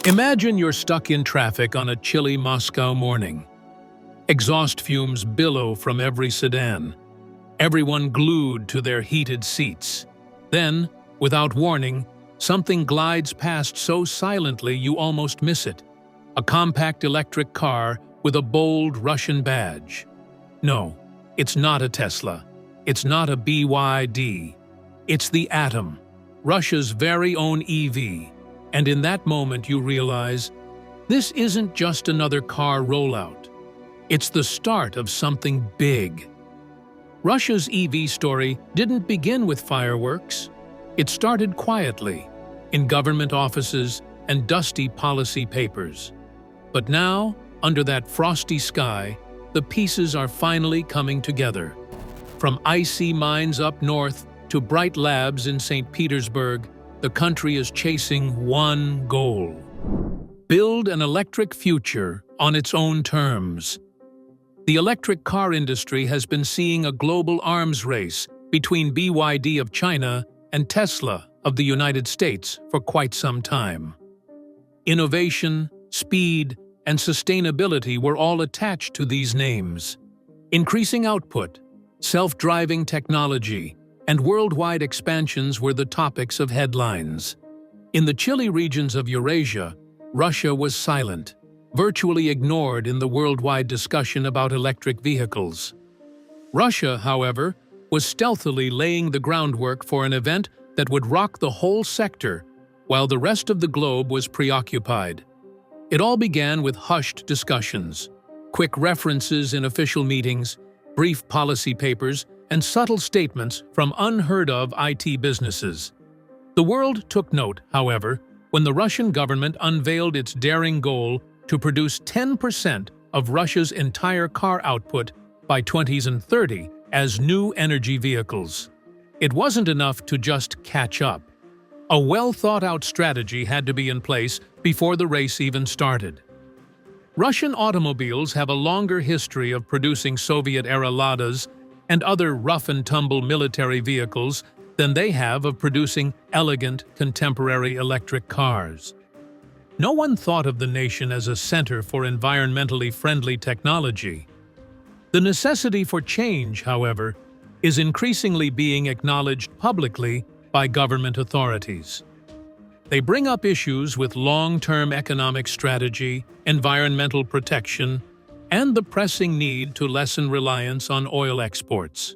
Imagine you're stuck in traffic on a chilly Moscow morning. Exhaust fumes billow from every sedan, everyone glued to their heated seats. Then, without warning, something glides past so silently you almost miss it. A compact electric car with a bold Russian badge. No, it's not a Tesla. It's not a BYD. It's the Atom, Russia's very own EV. And in that moment you realize, this isn't just another car rollout. It's the start of something big. Russia's EV story didn't begin with fireworks. It started quietly, in government offices and dusty policy papers. But now, under that frosty sky, the pieces are finally coming together. From icy mines up north to bright labs in St. Petersburg, the country is chasing one goal: build an electric future on its own terms. The electric car industry has been seeing a global arms race between BYD of China and Tesla of the United States for quite some time. Innovation, speed, and sustainability were all attached to these names. Increasing output, self-driving technology, and worldwide expansions were the topics of headlines. In the chilly regions of Eurasia, Russia was silent, virtually ignored in the worldwide discussion about electric vehicles. Russia, however, was stealthily laying the groundwork for an event that would rock the whole sector, while the rest of the globe was preoccupied. It all began with hushed discussions, quick references in official meetings, brief policy papers, and subtle statements from unheard-of IT businesses. The world took note, however, when the Russian government unveiled its daring goal to produce 10% of Russia's entire car output by 2030 as new energy vehicles. It wasn't enough to just catch up. A well-thought-out strategy had to be in place before the race even started. Russian automobiles have a longer history of producing Soviet-era Ladas and other rough-and-tumble military vehicles than they have of producing elegant, contemporary electric cars. No one thought of the nation as a center for environmentally friendly technology. The necessity for change, however, is increasingly being acknowledged publicly by government authorities. They bring up issues with long-term economic strategy, environmental protection, and the pressing need to lessen reliance on oil exports.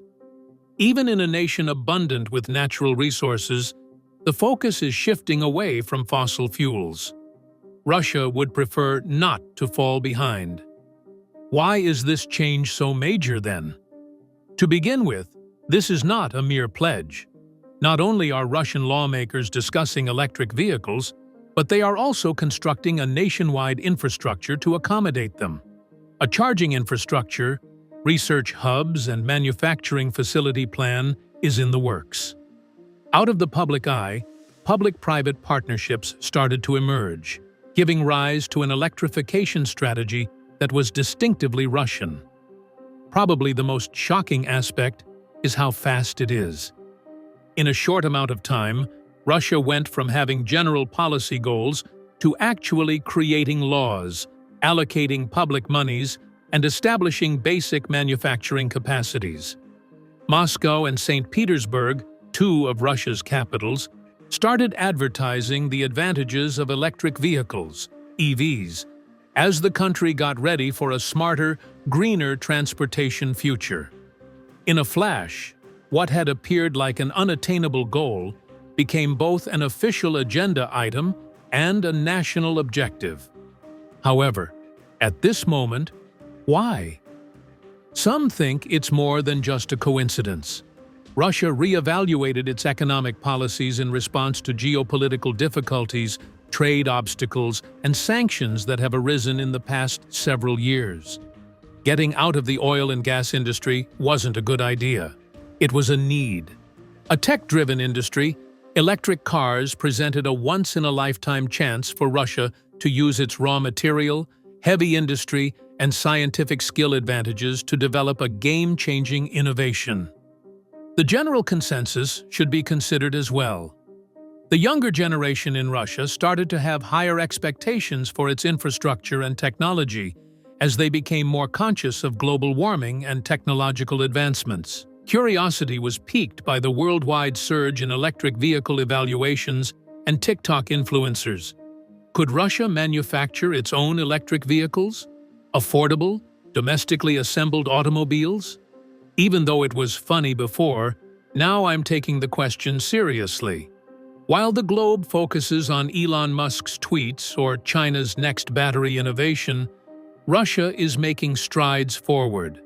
Even in a nation abundant with natural resources, the focus is shifting away from fossil fuels. Russia would prefer not to fall behind. Why is this change so major then? To begin with, this is not a mere pledge. Not only are Russian lawmakers discussing electric vehicles, but they are also constructing a nationwide infrastructure to accommodate them. A charging infrastructure, research hubs, and manufacturing facility plan is in the works. Out of the public eye, public-private partnerships started to emerge, giving rise to an electrification strategy that was distinctively Russian. Probably the most shocking aspect is how fast it is. In a short amount of time, Russia went from having general policy goals to actually creating laws, allocating public monies, and establishing basic manufacturing capacities. Moscow and St. Petersburg, two of Russia's capitals, started advertising the advantages of electric vehicles, EVs, as the country got ready for a smarter, greener transportation future. In a flash, what had appeared like an unattainable goal became both an official agenda item and a national objective. However, at this moment, why? Some think it's more than just a coincidence. Russia reevaluated its economic policies in response to geopolitical difficulties, trade obstacles, and sanctions that have arisen in the past several years. Getting out of the oil and gas industry wasn't a good idea. It was a need. A tech-driven industry, electric cars presented a once-in-a-lifetime chance for Russia to use its raw material, heavy industry, and scientific skill advantages to develop a game-changing innovation. The general consensus should be considered as well. The younger generation in Russia started to have higher expectations for its infrastructure and technology as they became more conscious of global warming and technological advancements. Curiosity was piqued by the worldwide surge in electric vehicle evaluations and TikTok influencers. Could Russia manufacture its own electric vehicles? Affordable, domestically assembled automobiles? Even though it was funny before, now I'm taking the question seriously. While the globe focuses on Elon Musk's tweets or China's next battery innovation, Russia is making strides forward.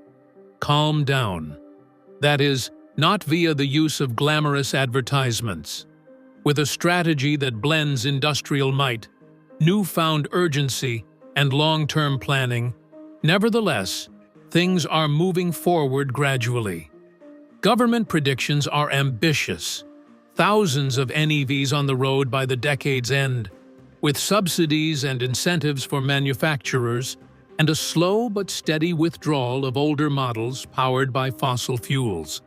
Calm down. That is, not via the use of glamorous advertisements. With a strategy that blends industrial might, newfound urgency, and long-term planning, nevertheless, things are moving forward gradually. Government predictions are ambitious. Thousands of NEVs on the road by the decade's end, with subsidies and incentives for manufacturers, and a slow but steady withdrawal of older models powered by fossil fuels.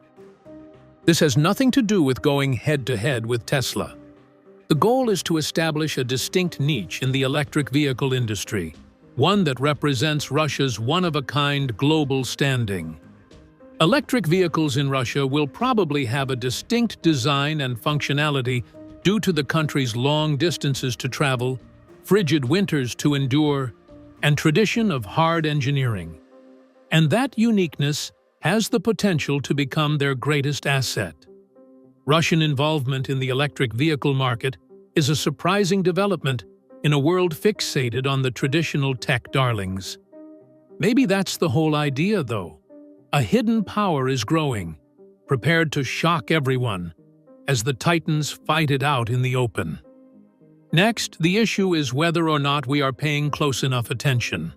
This has nothing to do with going head-to-head with Tesla. The goal is to establish a distinct niche in the electric vehicle industry, one that represents Russia's one-of-a-kind global standing. Electric vehicles in Russia will probably have a distinct design and functionality due to the country's long distances to travel, frigid winters to endure, and tradition of hard engineering. And that uniqueness has the potential to become their greatest asset. Russian involvement in the electric vehicle market is a surprising development in a world fixated on the traditional tech darlings. Maybe that's the whole idea, though. A hidden power is growing, prepared to shock everyone, as the titans fight it out in the open. Next, the issue is whether or not we are paying close enough attention.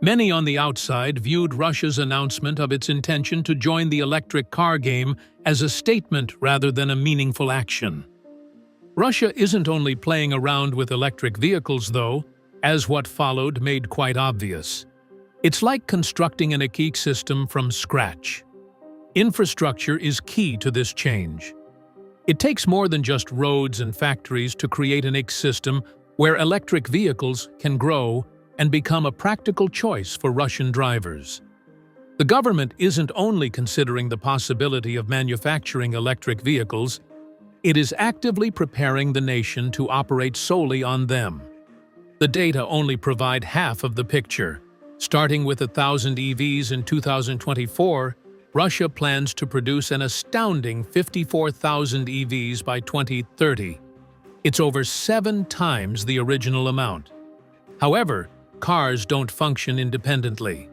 Many on the outside viewed Russia's announcement of its intention to join the electric car game as a statement rather than a meaningful action. Russia isn't only playing around with electric vehicles, though, as what followed made quite obvious. It's like constructing an ecosystem from scratch. Infrastructure is key to this change. It takes more than just roads and factories to create an ecosystem where electric vehicles can grow and become a practical choice for Russian drivers. The government isn't only considering the possibility of manufacturing electric vehicles, it is actively preparing the nation to operate solely on them. The data only provide half of the picture. Starting with 1,000 EVs in 2024, Russia plans to produce an astounding 54,000 EVs by 2030. It's over 7 times the original amount. However, cars don't function independently.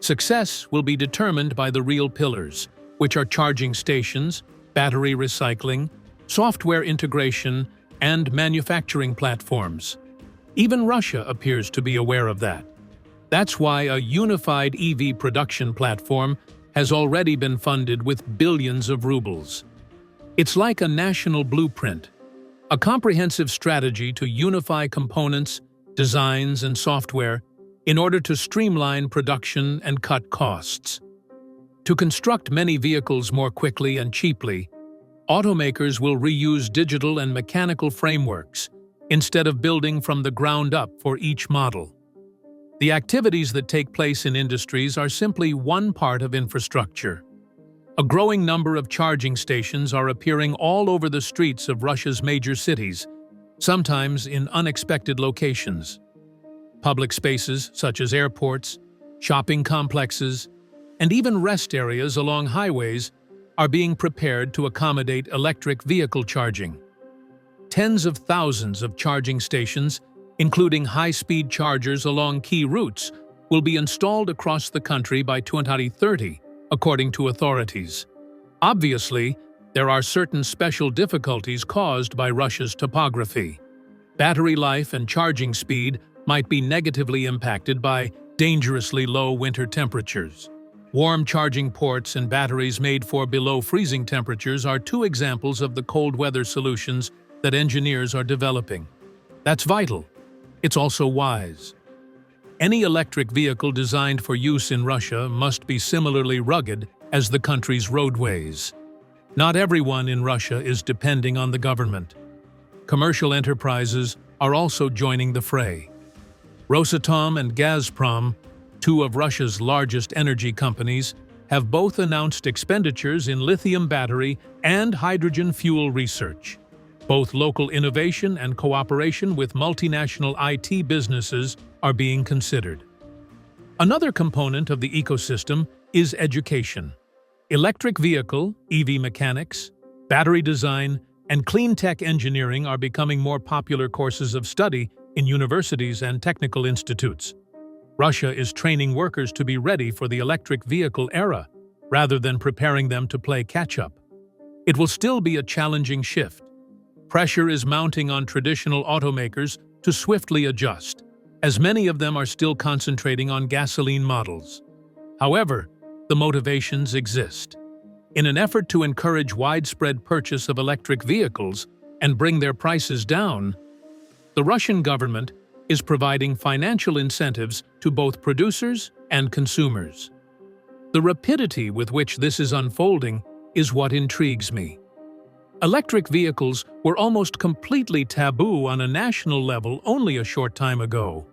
Success will be determined by the real pillars, which are charging stations, battery recycling, software integration, and manufacturing platforms. Even Russia appears to be aware of that. That's why a unified EV production platform has already been funded with billions of rubles. It's like a national blueprint, a comprehensive strategy to unify components, designs, and software in order to streamline production and cut costs. To construct many vehicles more quickly and cheaply, automakers will reuse digital and mechanical frameworks instead of building from the ground up for each model. The activities that take place in industries are simply one part of infrastructure. A growing number of charging stations are appearing all over the streets of Russia's major cities, sometimes in unexpected locations. Public spaces such as airports, shopping complexes, and even rest areas along highways are being prepared to accommodate electric vehicle charging. Tens of thousands of charging stations, including high-speed chargers along key routes, will be installed across the country by 2030, according to authorities. Obviously, there are certain special difficulties caused by Russia's topography. Battery life and charging speed might be negatively impacted by dangerously low winter temperatures. Warm charging ports and batteries made for below freezing temperatures are 2 examples of the cold weather solutions that engineers are developing. That's vital. It's also wise. Any electric vehicle designed for use in Russia must be similarly rugged as the country's roadways. Not everyone in Russia is depending on the government. Commercial enterprises are also joining the fray. Rosatom and Gazprom, two of Russia's largest energy companies, have both announced expenditures in lithium battery and hydrogen fuel research. Both local innovation and cooperation with multinational IT businesses are being considered. Another component of the ecosystem is education. Electric vehicle, EV mechanics, battery design, and clean tech engineering are becoming more popular courses of study in universities and technical institutes. Russia is training workers to be ready for the electric vehicle era, rather than preparing them to play catch-up. It will still be a challenging shift. Pressure is mounting on traditional automakers to swiftly adjust, as many of them are still concentrating on gasoline models. However, the motivations exist. In an effort to encourage widespread purchase of electric vehicles and bring their prices down, the Russian government is providing financial incentives to both producers and consumers. The rapidity with which this is unfolding is what intrigues me. Electric vehicles were almost completely taboo on a national level only a short time ago.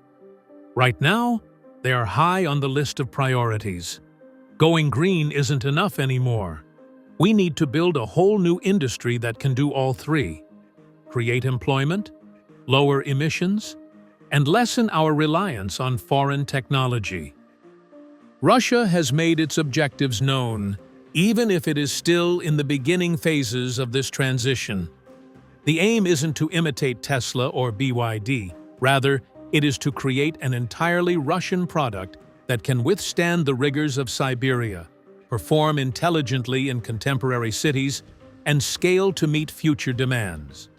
Right now, they are high on the list of priorities. Going green isn't enough anymore. We need to build a whole new industry that can do all three: create employment, lower emissions, and lessen our reliance on foreign technology. Russia has made its objectives known, even if it is still in the beginning phases of this transition. The aim isn't to imitate Tesla or BYD. Rather, it is to create an entirely Russian product that can withstand the rigors of Siberia, perform intelligently in contemporary cities, and scale to meet future demands.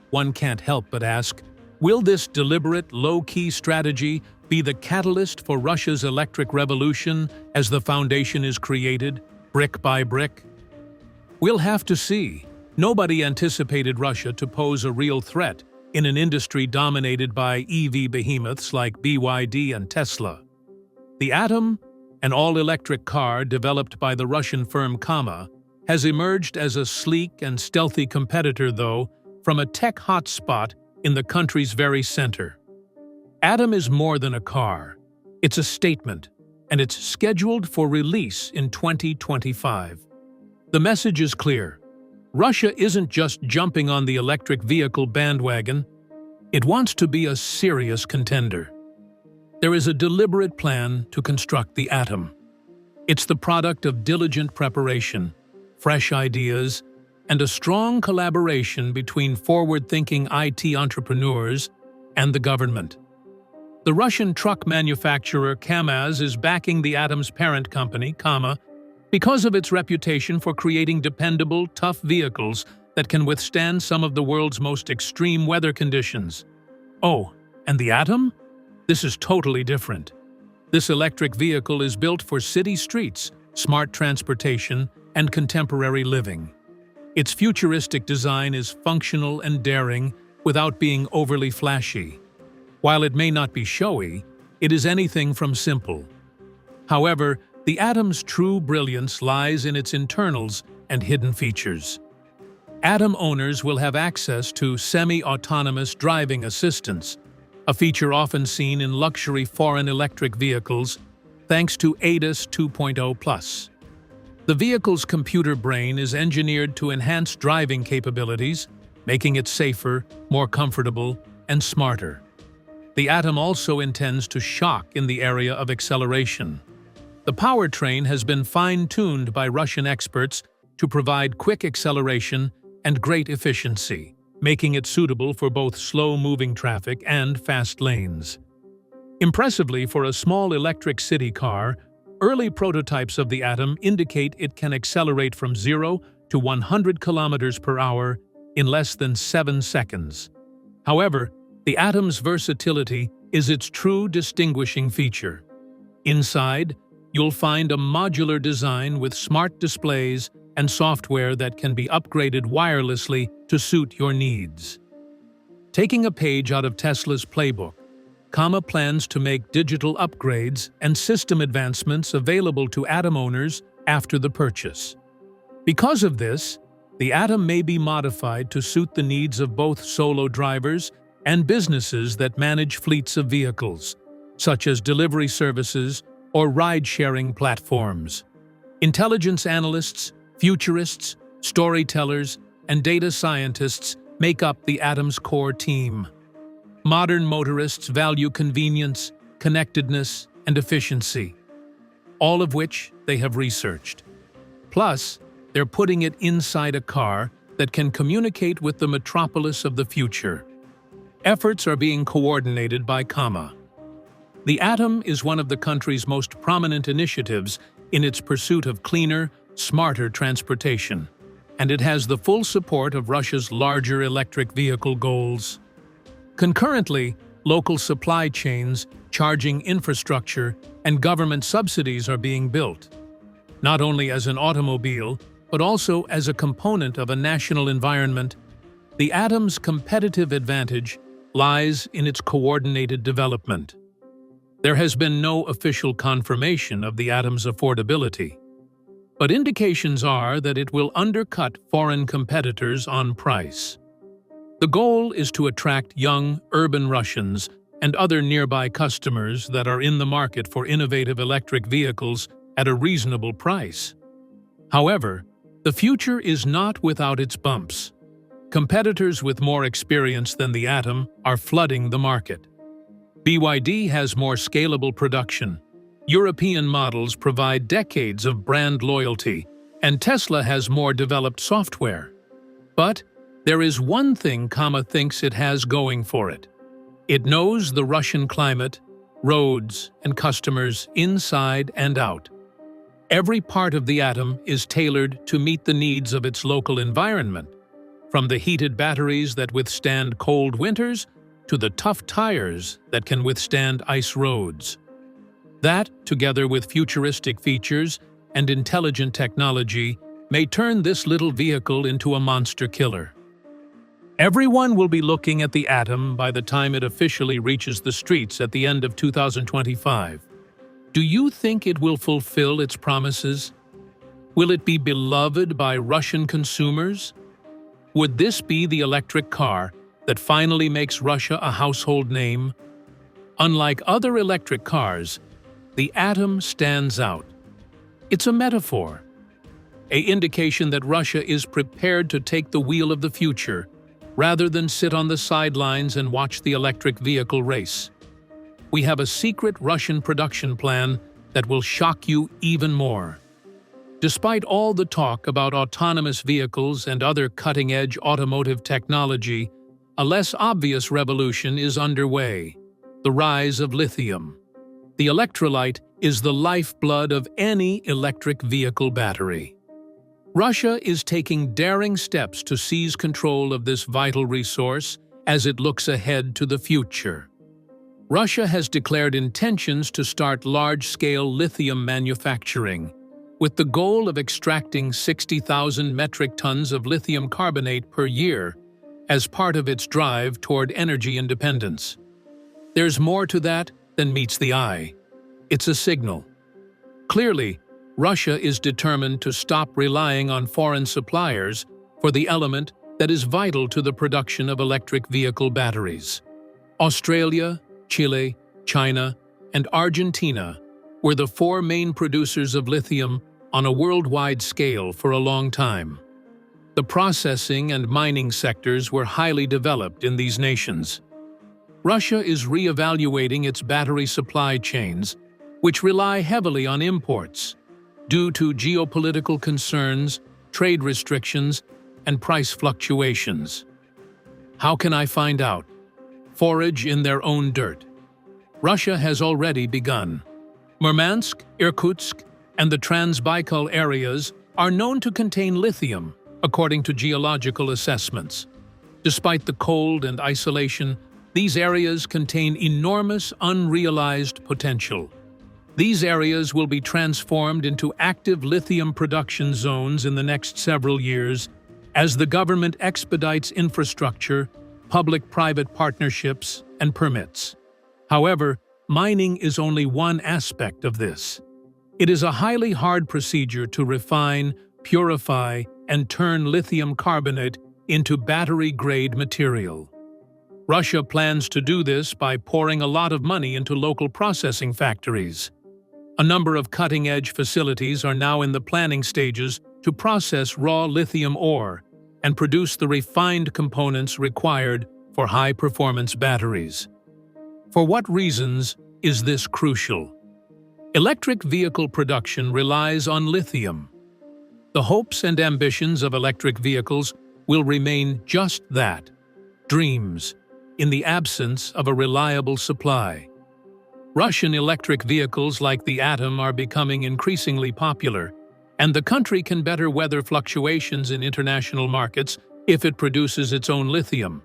One can't help but ask, will this deliberate, low-key strategy be the catalyst for Russia's electric revolution as the foundation is created, brick by brick? We'll have to see. Nobody anticipated Russia to pose a real threat in an industry dominated by EV behemoths like BYD and Tesla. The Atom, an all-electric car developed by the Russian firm Kama, has emerged as a sleek and stealthy competitor, though, from a tech hotspot in the country's very center. Atom is more than a car. It's a statement, and it's scheduled for release in 2025. The message is clear. Russia isn't just jumping on the electric vehicle bandwagon. It wants to be a serious contender. There is a deliberate plan to construct the Atom. It's the product of diligent preparation, fresh ideas, and a strong collaboration between forward-thinking IT entrepreneurs and the government. The Russian truck manufacturer KAMAZ is backing the Atom's parent company, Kama, because of its reputation for creating dependable, tough vehicles that can withstand some of the world's most extreme weather conditions. Oh, and the Atom? This is totally different. This electric vehicle is built for city streets, smart transportation, and contemporary living. Its futuristic design is functional and daring without being overly flashy. While it may not be showy, it is anything from simple. However, the Atom's true brilliance lies in its internals and hidden features. Atom owners will have access to semi-autonomous driving assistance, a feature often seen in luxury foreign electric vehicles, thanks to ADAS 2.0+. The vehicle's computer brain is engineered to enhance driving capabilities, making it safer, more comfortable, and smarter. The Atom also intends to shock in the area of acceleration. The powertrain has been fine-tuned by Russian experts to provide quick acceleration and great efficiency, making it suitable for both slow-moving traffic and fast lanes. Impressively, for a small electric city car, early prototypes of the Atom indicate it can accelerate from 0 to 100 kilometers per hour in less than 7 seconds. However, the Atom's versatility is its true distinguishing feature. Inside, you'll find a modular design with smart displays and software that can be upgraded wirelessly to suit your needs. Taking a page out of Tesla's playbook, Kama plans to make digital upgrades and system advancements available to Atom owners after the purchase. Because of this, The Atom may be modified to suit the needs of both solo drivers and businesses that manage fleets of vehicles, such as delivery services or ride-sharing platforms. Intelligence analysts, futurists, storytellers, and data scientists make up the Atom's core team. Modern motorists value convenience, connectedness, and efficiency, all of which they have researched. Plus, they're putting it inside a car that can communicate with the metropolis of the future. Efforts are being coordinated by Comma. The Atom is one of the country's most prominent initiatives in its pursuit of cleaner, smarter transportation, and it has the full support of Russia's larger electric vehicle goals. Concurrently, local supply chains, charging infrastructure, and government subsidies are being built, not only as an automobile, but also as a component of a national environment. The Atom's competitive advantage lies in its coordinated development. There has been no official confirmation of the Atom's affordability, but indications are that it will undercut foreign competitors on price. The goal is to attract young, urban Russians and other nearby customers that are in the market for innovative electric vehicles at a reasonable price. However, the future is not without its bumps. Competitors with more experience than the Atom are flooding the market. BYD has more scalable production. European models provide decades of brand loyalty, and Tesla has more developed software. But there is one thing Comma thinks it has going for it. It knows the Russian climate, roads, and customers inside and out. Every part of the Atom is tailored to meet the needs of its local environment, from the heated batteries that withstand cold winters to the tough tires that can withstand ice roads. That, together with futuristic features and intelligent technology, may turn this little vehicle into a monster killer. Everyone will be looking at the Atom by the time it officially reaches the streets at the end of 2025. Do you think it will fulfill its promises? Will it be beloved by Russian consumers? Would this be the electric car that finally makes Russia a household name? Unlike other electric cars, the Atom stands out. It's a metaphor, an indication that Russia is prepared to take the wheel of the future, rather than sit on the sidelines and watch the electric vehicle race. We have a secret Russian production plan that will shock you even more. Despite all the talk about autonomous vehicles and other cutting-edge automotive technology, a less obvious revolution is underway: the rise of lithium. The electrolyte is the lifeblood of any electric vehicle battery. Russia is taking daring steps to seize control of this vital resource as it looks ahead to the future. Russia has declared intentions to start large-scale lithium manufacturing, with the goal of extracting 60,000 metric tons of lithium carbonate per year as part of its drive toward energy independence. There's more to that than meets the eye. It's a signal. Clearly, Russia is determined to stop relying on foreign suppliers for the element that is vital to the production of electric vehicle batteries. Australia, Chile, China, and Argentina were the four main producers of lithium on a worldwide scale for a long time. The processing and mining sectors were highly developed in these nations. Russia is re-evaluating its battery supply chains, which rely heavily on imports, due to geopolitical concerns, trade restrictions, and price fluctuations. How can I find out? Forage in their own dirt. Russia has already begun. Murmansk, Irkutsk, and the Trans-Baikal areas are known to contain lithium, according to geological assessments. Despite the cold and isolation, these areas contain enormous unrealized potential. These areas will be transformed into active lithium production zones in the next several years as the government expedites infrastructure, public-private partnerships, and permits. However, mining is only one aspect of this. It is a highly hard procedure to refine, purify, and turn lithium carbonate into battery-grade material. Russia plans to do this by pouring a lot of money into local processing factories. A number of cutting-edge facilities are now in the planning stages to process raw lithium ore and produce the refined components required for high-performance batteries. For what reasons is this crucial? Electric vehicle production relies on lithium. The hopes and ambitions of electric vehicles will remain just that, dreams, in the absence of a reliable supply. Russian electric vehicles like the Atom are becoming increasingly popular, and the country can better weather fluctuations in international markets if it produces its own lithium.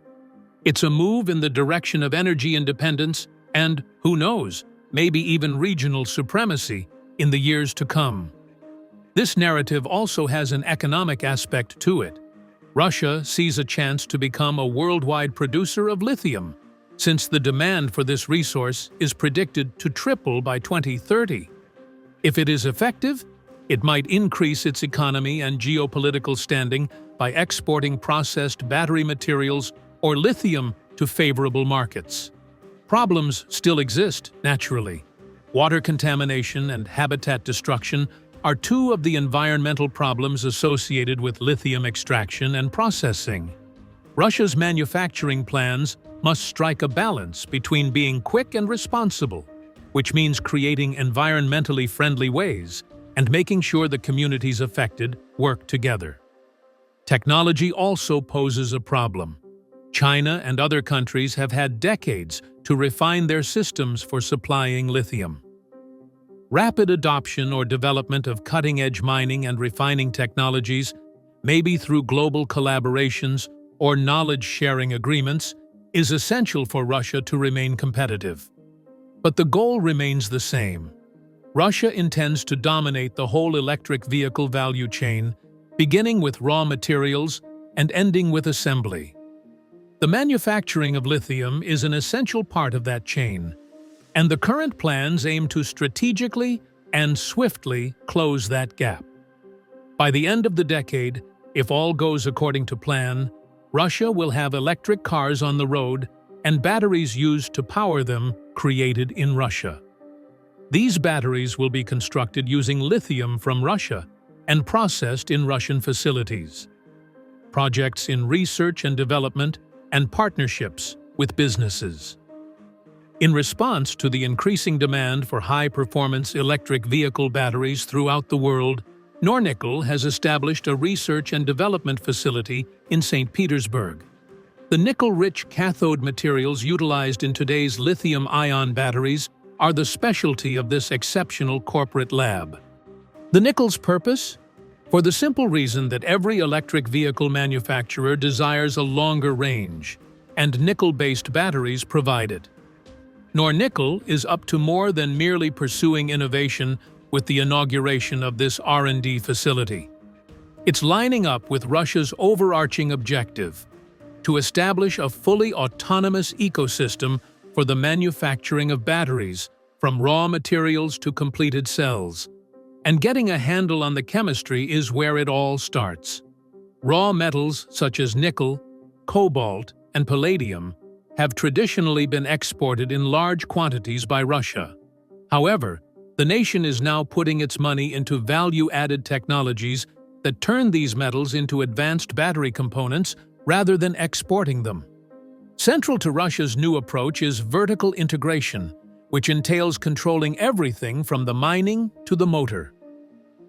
It's a move in the direction of energy independence and, who knows, maybe even regional supremacy in the years to come. This narrative also has an economic aspect to it. Russia sees a chance to become a worldwide producer of lithium, since the demand for this resource is predicted to triple by 2030. If it is effective, it might increase its economy and geopolitical standing by exporting processed battery materials or lithium to favorable markets. Problems still exist, naturally. Water contamination and habitat destruction are two of the environmental problems associated with lithium extraction and processing. Russia's manufacturing plans must strike a balance between being quick and responsible, which means creating environmentally friendly ways and making sure the communities affected work together. Technology also poses a problem. China and other countries have had decades to refine their systems for supplying lithium. Rapid adoption or development of cutting-edge mining and refining technologies, maybe through global collaborations or knowledge-sharing agreements, is essential for Russia to remain competitive. But the goal remains the same. Russia intends to dominate the whole electric vehicle value chain, beginning with raw materials and ending with assembly. The manufacturing of lithium is an essential part of that chain, and the current plans aim to strategically and swiftly close that gap. By the end of the decade, if all goes according to plan, Russia will have electric cars on the road and batteries used to power them created in Russia. These batteries will be constructed using lithium from Russia and processed in Russian facilities. Projects in research and development and partnerships with businesses. In response to the increasing demand for high-performance electric vehicle batteries throughout the world, Nornickel has established a research and development facility in St. Petersburg. The nickel-rich cathode materials utilized in today's lithium-ion batteries are the specialty of this exceptional corporate lab. The nickel's purpose? For the simple reason that every electric vehicle manufacturer desires a longer range, and nickel-based batteries provide it. Nornickel is up to more than merely pursuing innovation with the inauguration of this R&D facility. It's lining up with Russia's overarching objective to establish a fully autonomous ecosystem for the manufacturing of batteries, from raw materials to completed cells. And getting a handle on the chemistry is where it all starts. Raw metals such as nickel, cobalt, and palladium have traditionally been exported in large quantities by Russia. However, the nation is now putting its money into value-added technologies that turn these metals into advanced battery components rather than exporting them. Central to Russia's new approach is vertical integration, which entails controlling everything from the mining to the motor.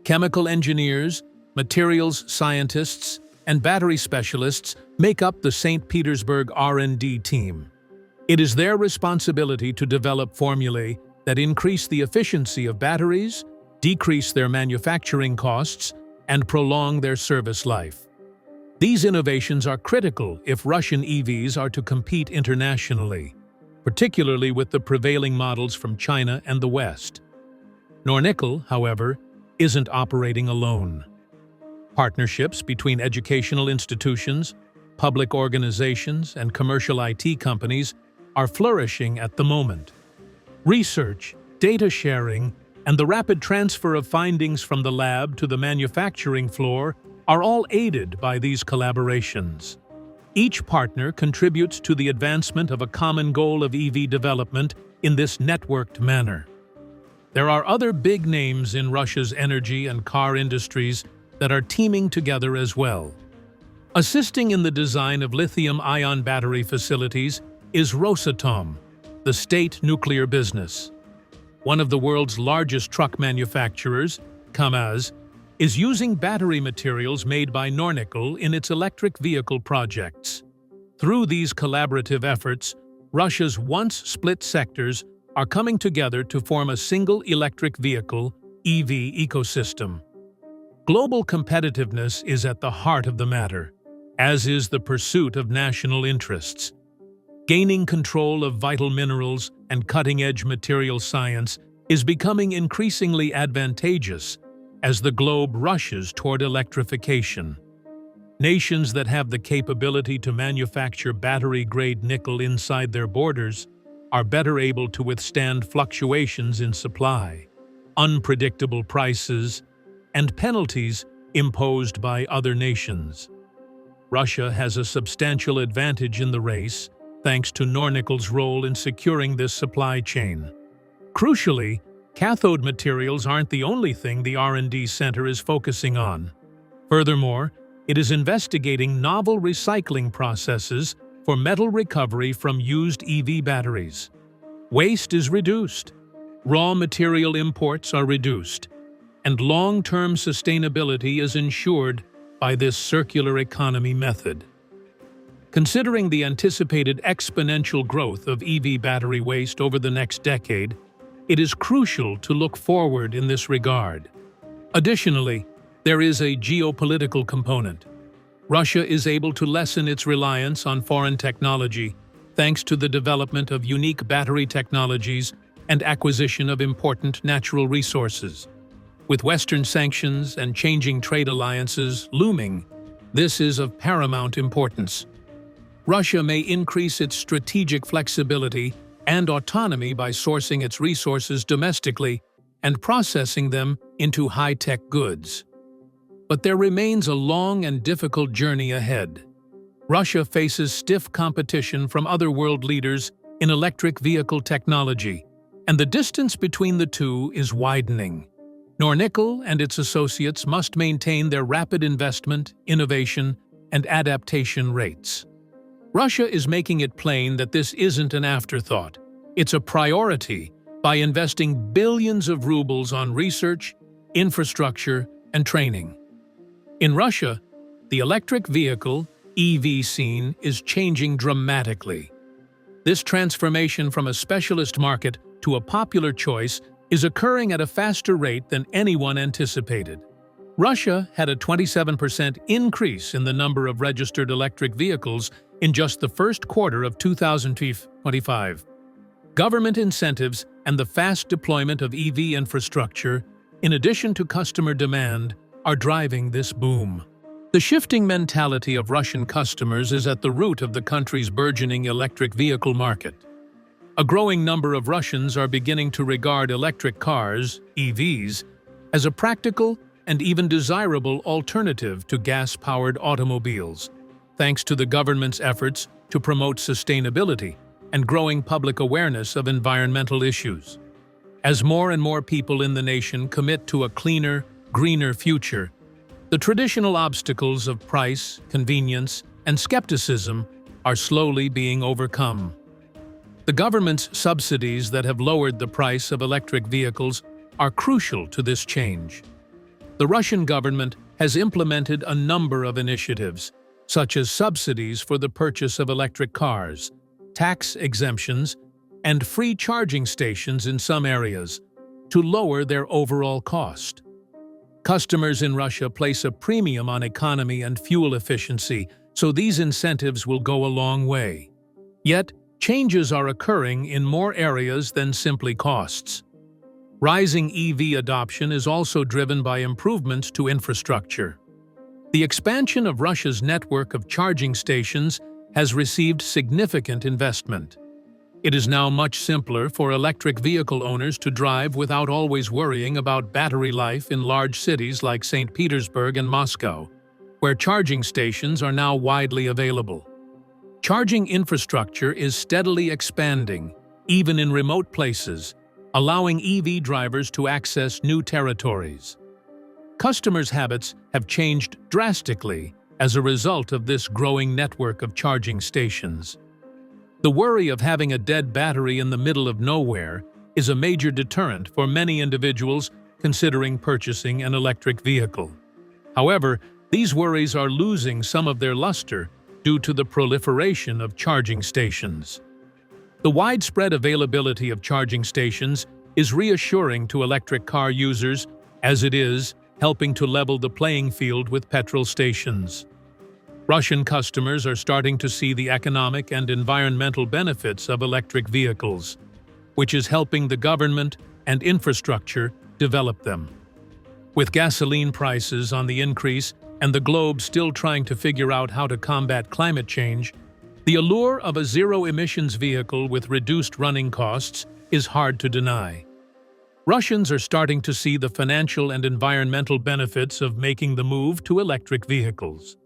Chemical engineers, materials scientists, and battery specialists make up the St. Petersburg R&D team. It is their responsibility to develop formulae that increase the efficiency of batteries, decrease their manufacturing costs, and prolong their service life. These innovations are critical if Russian EVs are to compete internationally, particularly with the prevailing models from China and the West. Nornickel, however, isn't operating alone. Partnerships between educational institutions, public organizations, and commercial IT companies are flourishing at the moment. Research, data sharing, and the rapid transfer of findings from the lab to the manufacturing floor are all aided by these collaborations. Each partner contributes to the advancement of a common goal of EV development in this networked manner. There are other big names in Russia's energy and car industries that are teaming together as well. Assisting in the design of lithium-ion battery facilities is Rosatom, the state nuclear business. One of the world's largest truck manufacturers, KAMAZ, is using battery materials made by Nornickel in its electric vehicle projects. Through these collaborative efforts, Russia's once split sectors are coming together to form a single electric vehicle (EV) ecosystem. Global competitiveness is at the heart of the matter, as is the pursuit of national interests. Gaining control of vital minerals and cutting-edge material science is becoming increasingly advantageous as the globe rushes toward electrification. Nations that have the capability to manufacture battery-grade nickel inside their borders are better able to withstand fluctuations in supply, unpredictable prices, and penalties imposed by other nations. Russia has a substantial advantage in the race, thanks to Nornickel's role in securing this supply chain. Crucially, cathode materials aren't the only thing the R&D Center is focusing on. Furthermore, it is investigating novel recycling processes for metal recovery from used EV batteries. Waste is reduced, raw material imports are reduced, and long-term sustainability is ensured by this circular economy method. Considering the anticipated exponential growth of EV battery waste over the next decade, it is crucial to look forward in this regard. Additionally, there is a geopolitical component. Russia is able to lessen its reliance on foreign technology thanks to the development of unique battery technologies and acquisition of important natural resources. With Western sanctions and changing trade alliances looming, this is of paramount importance. Russia may increase its strategic flexibility and autonomy by sourcing its resources domestically and processing them into high-tech goods. But there remains a long and difficult journey ahead. Russia faces stiff competition from other world leaders in electric vehicle technology, and the distance between the two is widening. Nornickel and its associates must maintain their rapid investment, innovation, and adaptation rates. Russia is making it plain that this isn't an afterthought. It's a priority by investing billions of rubles on research, infrastructure, and training. In Russia, the electric vehicle (EV) scene is changing dramatically. This transformation from a specialist market to a popular choice is occurring at a faster rate than anyone anticipated. Russia had a 27% increase in the number of registered electric vehicles in just the first quarter of 2025. Government incentives and the fast deployment of EV infrastructure, in addition to customer demand, are driving this boom. The shifting mentality of Russian customers is at the root of the country's burgeoning electric vehicle market. A growing number of Russians are beginning to regard electric cars, EVs, as a practical and even desirable alternative to gas-powered automobiles, thanks to the government's efforts to promote sustainability and growing public awareness of environmental issues. As more and more people in the nation commit to a cleaner, greener future, the traditional obstacles of price, convenience, and skepticism are slowly being overcome. The government's subsidies that have lowered the price of electric vehicles are crucial to this change. The Russian government has implemented a number of initiatives, such as subsidies for the purchase of electric cars, tax exemptions, and free charging stations in some areas, to lower their overall cost. Customers in Russia place a premium on economy and fuel efficiency, so these incentives will go a long way. Yet, changes are occurring in more areas than simply costs. Rising EV adoption is also driven by improvements to infrastructure. The expansion of Russia's network of charging stations has received significant investment. It is now much simpler for electric vehicle owners to drive without always worrying about battery life in large cities like St. Petersburg and Moscow. where charging stations are now widely available. Charging infrastructure is steadily expanding, even in remote places, allowing EV drivers to access new territories. Customers' habits have changed drastically as a result of this growing network of charging stations. The worry of having a dead battery in the middle of nowhere is a major deterrent for many individuals considering purchasing an electric vehicle. However, these worries are losing some of their luster due to the proliferation of charging stations. The widespread availability of charging stations is reassuring to electric car users, as it is helping to level the playing field with petrol stations. Russian customers are starting to see the economic and environmental benefits of electric vehicles, which is helping the government and infrastructure develop them. With gasoline prices on the increase and the globe still trying to figure out how to combat climate change, the allure of a zero-emissions vehicle with reduced running costs is hard to deny. Russians are starting to see the financial and environmental benefits of making the move to electric vehicles.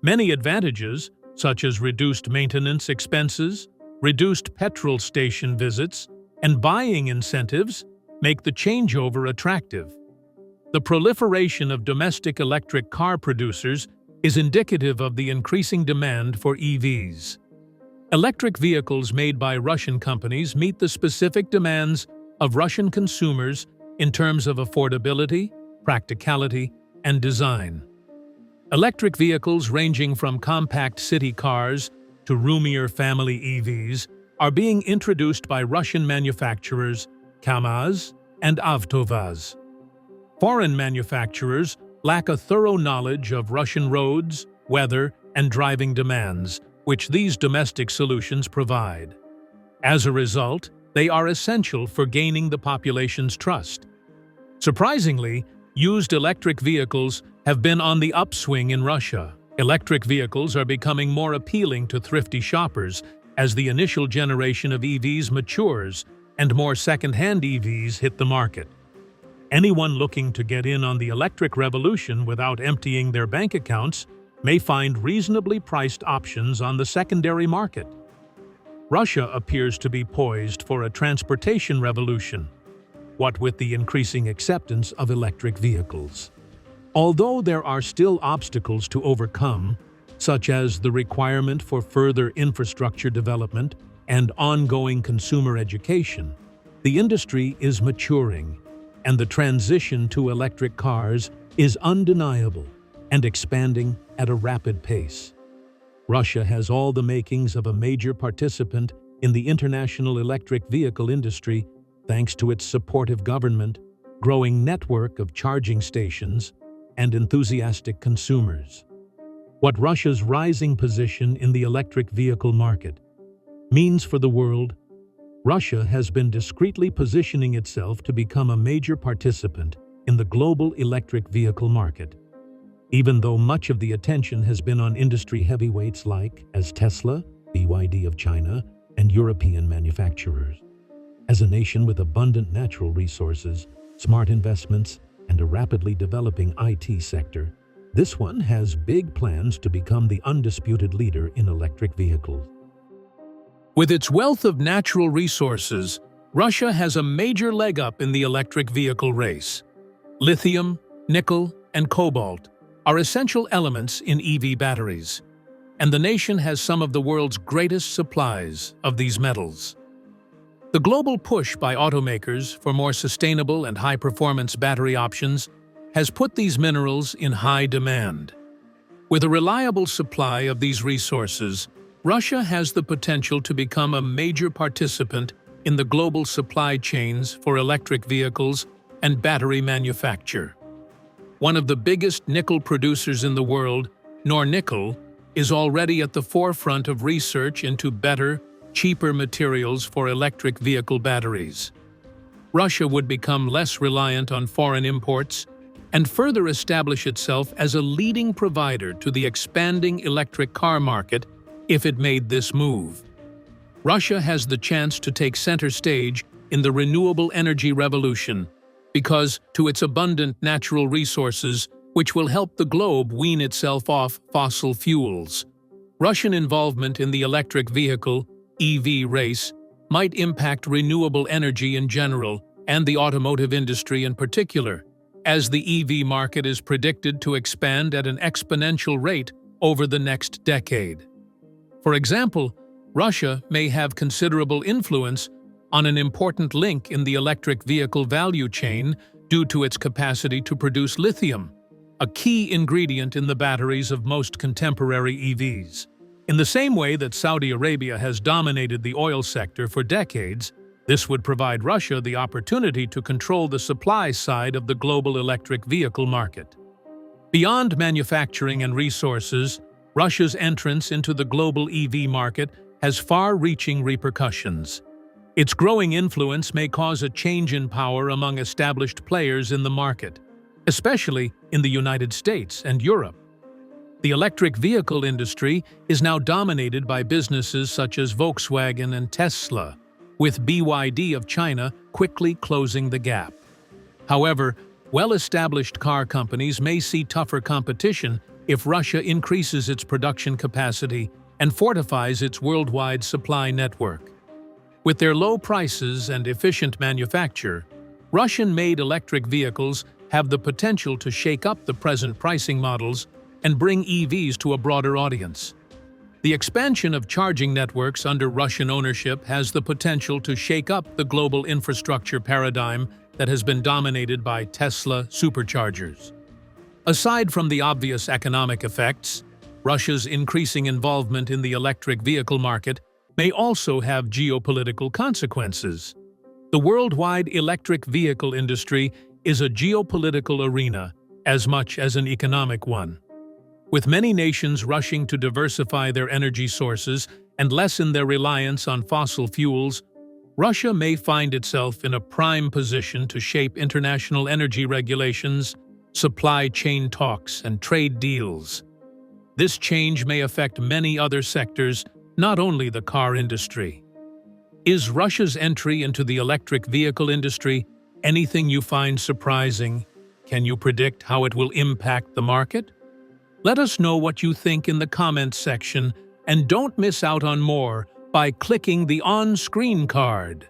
Many advantages, such as reduced maintenance expenses, reduced petrol station visits, and buying incentives, make the changeover attractive. The proliferation of domestic electric car producers is indicative of the increasing demand for EVs. Electric vehicles made by Russian companies meet the specific demands of Russian consumers in terms of affordability, practicality, and design. Electric vehicles ranging from compact city cars to roomier family EVs are being introduced by Russian manufacturers KAMAZ and AvtoVAZ. Foreign manufacturers lack a thorough knowledge of Russian roads, weather, and driving demands, which these domestic solutions provide. As a result, they are essential for gaining the population's trust. Surprisingly, used electric vehicles have been on the upswing in Russia. Electric vehicles are becoming more appealing to thrifty shoppers as the initial generation of EVs matures and more second-hand EVs hit the market. Anyone looking to get in on the electric revolution without emptying their bank accounts may find reasonably priced options on the secondary market. Russia appears to be poised for a transportation revolution, what with the increasing acceptance of electric vehicles. Although there are still obstacles to overcome, such as the requirement for further infrastructure development and ongoing consumer education, the industry is maturing, and the transition to electric cars is undeniable and expanding at a rapid pace. Russia has all the makings of a major participant in the international electric vehicle industry thanks to its supportive government, growing network of charging stations, and enthusiastic consumers. What Russia's rising position in the electric vehicle market means for the world, Russia has been discreetly positioning itself to become a major participant in the global electric vehicle market. Even though much of the attention has been on industry heavyweights as Tesla, BYD of China, and European manufacturers. As a nation with abundant natural resources, smart investments, and a rapidly developing IT sector, this one has big plans to become the undisputed leader in electric vehicles. With its wealth of natural resources, Russia has a major leg up in the electric vehicle race. Lithium, nickel, and cobalt are essential elements in EV batteries, and the nation has some of the world's greatest supplies of these metals. The global push by automakers for more sustainable and high-performance battery options has put these minerals in high demand. With a reliable supply of these resources, Russia has the potential to become a major participant in the global supply chains for electric vehicles and battery manufacture. One of the biggest nickel producers in the world, Nornickel, is already at the forefront of research into better, cheaper materials for electric vehicle batteries. Russia would become less reliant on foreign imports and further establish itself as a leading provider to the expanding electric car market if it made this move. Russia has the chance to take center stage in the renewable energy revolution because, to its abundant natural resources, which will help the globe wean itself off fossil fuels. Russian involvement in the electric vehicle (EV) race might impact renewable energy in general and the automotive industry in particular, as the EV market is predicted to expand at an exponential rate over the next decade. For example, Russia may have considerable influence on an important link in the electric vehicle value chain due to its capacity to produce lithium, a key ingredient in the batteries of most contemporary EVs. In the same way that Saudi Arabia has dominated the oil sector for decades, this would provide Russia the opportunity to control the supply side of the global electric vehicle market. Beyond manufacturing and resources, Russia's entrance into the global EV market has far-reaching repercussions. Its growing influence may cause a change in power among established players in the market, especially in the United States and Europe. The electric vehicle industry is now dominated by businesses such as Volkswagen and Tesla, with BYD of China quickly closing the gap. However, well-established car companies may see tougher competition if Russia increases its production capacity and fortifies its worldwide supply network. With their low prices and efficient manufacture, Russian-made electric vehicles have the potential to shake up the present pricing models and bring EVs to a broader audience. The expansion of charging networks under Russian ownership has the potential to shake up the global infrastructure paradigm that has been dominated by Tesla superchargers. Aside from the obvious economic effects, Russia's increasing involvement in the electric vehicle market may also have geopolitical consequences. The worldwide electric vehicle industry is a geopolitical arena as much as an economic one. With many nations rushing to diversify their energy sources and lessen their reliance on fossil fuels, Russia may find itself in a prime position to shape international energy regulations, supply chain talks, and trade deals. This change may affect many other sectors, not only the car industry. Is Russia's entry into the electric vehicle industry anything you find surprising? Can you predict how it will impact the market? Let us know what you think in the comments section, and don't miss out on more by clicking the on-screen card.